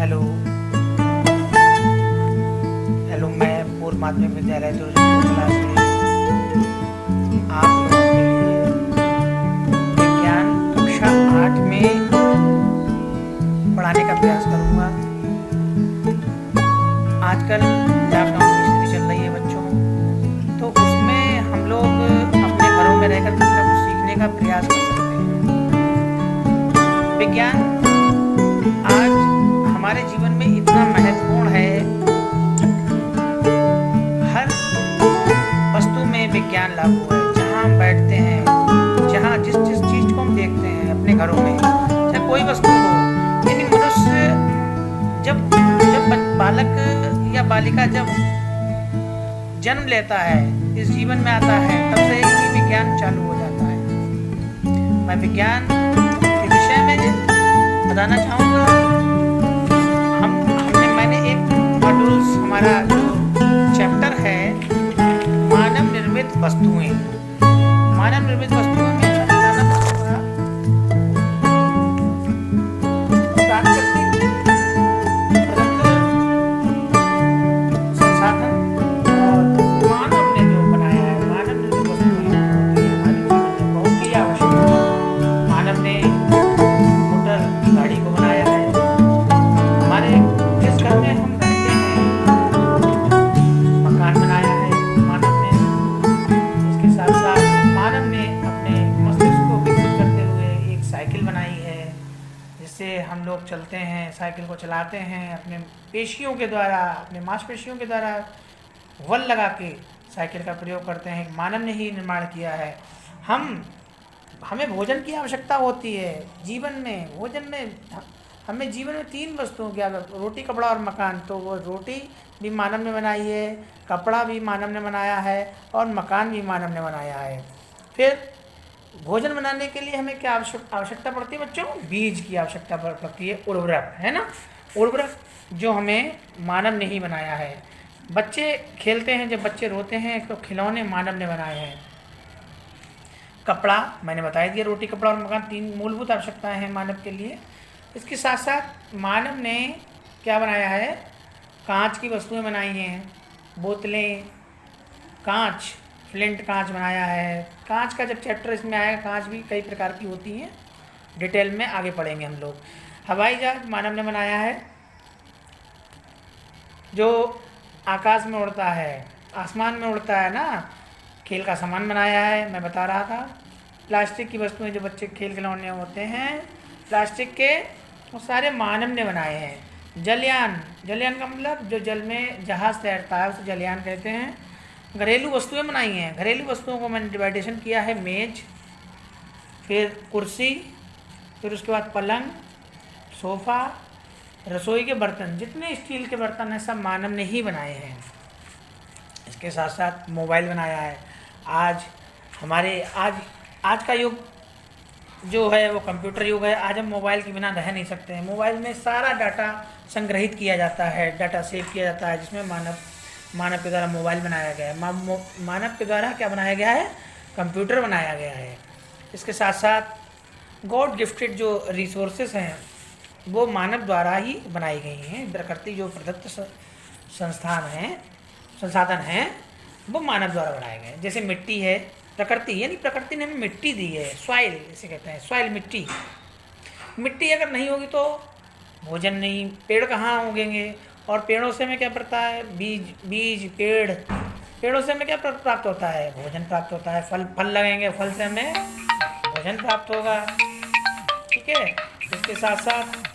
Hello hello मैं पूर्व माध्यमिक विद्यालय दुर्जनपुर क्लास में आप लोगों के लिए विज्ञान कक्षा 8 में पढ़ाने का प्रयास करूंगा। आजकल लॉकडाउन की स्थिति चल रही है बच्चों, तो उसमें हम लोग अपने घरों में रहकर कुछ ना कुछ सीखने का प्रयास कर सकते हैं। विज्ञान आज हमारे जीवन में इतना महत्वपूर्ण है, हर वस्तु में विज्ञान लागू है। जहाँ हम बैठते हैं, जहाँ जिस जिस चीज को हम देखते हैं अपने घरों में, चाहे कोई वस्तु हो, यानी मनुष्य जब बालक या बालिका जब जन्म लेता है, इस जीवन में आता है, तब से ही विज्ञान चालू हो जाता है। मैं विज्ञान के विषय में बताना चाहूँगा। मैंने एक मॉड्यूल्स, हमारा जो चैप्टर है मानव निर्मित वस्तुएं, मानव निर्मित वस्तुओं में बताना चाहूँगा प्राकृतिक संसाधन और मानव ने जो बनाया है, मानव निर्मित वस्तुएं हमारे जीवन में बहुत ही आवश्यक है। मानव ने मोटर गाड़ी को बनाया है। हमारे जिस घर में हम रहते हैं, मकान बनाया है मानव ने। इसके साथ साथ मानव ने अपने मस्तिष्क को विकसित करते हुए एक साइकिल बनाई है, जिससे हम लोग चलते हैं, साइकिल को चलाते हैं अपने पेशियों के द्वारा, अपने मांसपेशियों के द्वारा बल लगा के साइकिल का प्रयोग करते हैं। मानव ने ही निर्माण किया है। हमें भोजन की आवश्यकता होती है जीवन में। भोजन में हमें जीवन में 3 वस्तुओं की आवश्यकता, रोटी, कपड़ा और मकान। तो वो रोटी भी मानव ने बनाई है, कपड़ा भी मानव ने बनाया है और मकान भी मानव ने बनाया है। फिर भोजन बनाने के लिए हमें क्या आवश्यकता पड़ती है बच्चों? बीज की आवश्यकता पड़ती है, उर्वरक, है ना। उर्वरक जो हमें मानव ने ही बनाया है। बच्चे खेलते हैं, जब बच्चे रोते हैं तो खिलौने मानव ने बनाए हैं। कपड़ा मैंने बता दिया, रोटी, कपड़ा और मकान 3 मूलभूत आवश्यकताएं हैं मानव के लिए। इसके साथ साथ मानव ने क्या बनाया है? कांच की वस्तुएं बनाई हैं, बोतलें, कांच, फ्लिंट कांच बनाया है। कांच का जब चैप्टर इसमें आएगा, कांच भी कई प्रकार की होती हैं, डिटेल में आगे पढ़ेंगे हम लोग। हवाई जहाज मानव ने बनाया है, जो आकाश में उड़ता है, आसमान में उड़ता है ना। खेल का सामान बनाया है, मैं बता रहा था। प्लास्टिक की वस्तुएं जो बच्चे खेल खिलौने होते हैं प्लास्टिक के, वो सारे मानव ने बनाए हैं। जलयान, जलयान का मतलब जो जल में जहाज़ तैरता है उसे जलयान कहते हैं। घरेलू वस्तुएं बनाई हैं। घरेलू वस्तुओं को मैंने डिवाइडेशन किया है, मेज, फिर कुर्सी, फिर उसके बाद पलंग, सोफ़ा, रसोई के बर्तन, जितने स्टील के बर्तन हैं सब मानव ने ही बनाए हैं। इसके साथ साथ मोबाइल बनाया है। आज का युग जो है वो कंप्यूटर युग है। आज हम मोबाइल के बिना रह नहीं सकते हैं। मोबाइल में सारा डाटा संग्रहित किया जाता है, डाटा सेव किया जाता है, जिसमें मानव के द्वारा मोबाइल बनाया गया है। मानव के द्वारा क्या बनाया गया है? कंप्यूटर बनाया गया है। इसके साथ साथ गॉड गिफ्टेड जो रिसोर्सेस हैं वो मानव द्वारा ही बनाई गई हैं। प्रकृति जो प्रदत्त संसाधन हैं वो मानव द्वारा बनाए गए हैं। जैसे मिट्टी है, प्रकृति, यानी प्रकृति ने हमें मिट्टी दी है, सॉइल इसे कहते हैं, सॉइल, मिट्टी। मिट्टी अगर नहीं होगी तो भोजन नहीं, पेड़ कहाँ उगेंगे? और पेड़ों से हमें क्या पड़ता है? बीज, पेड़ों से हमें क्या प्राप्त होता है? भोजन प्राप्त होता है। फल लगेंगे, फल से हमें भोजन प्राप्त होगा। ठीक है। इसके साथ साथ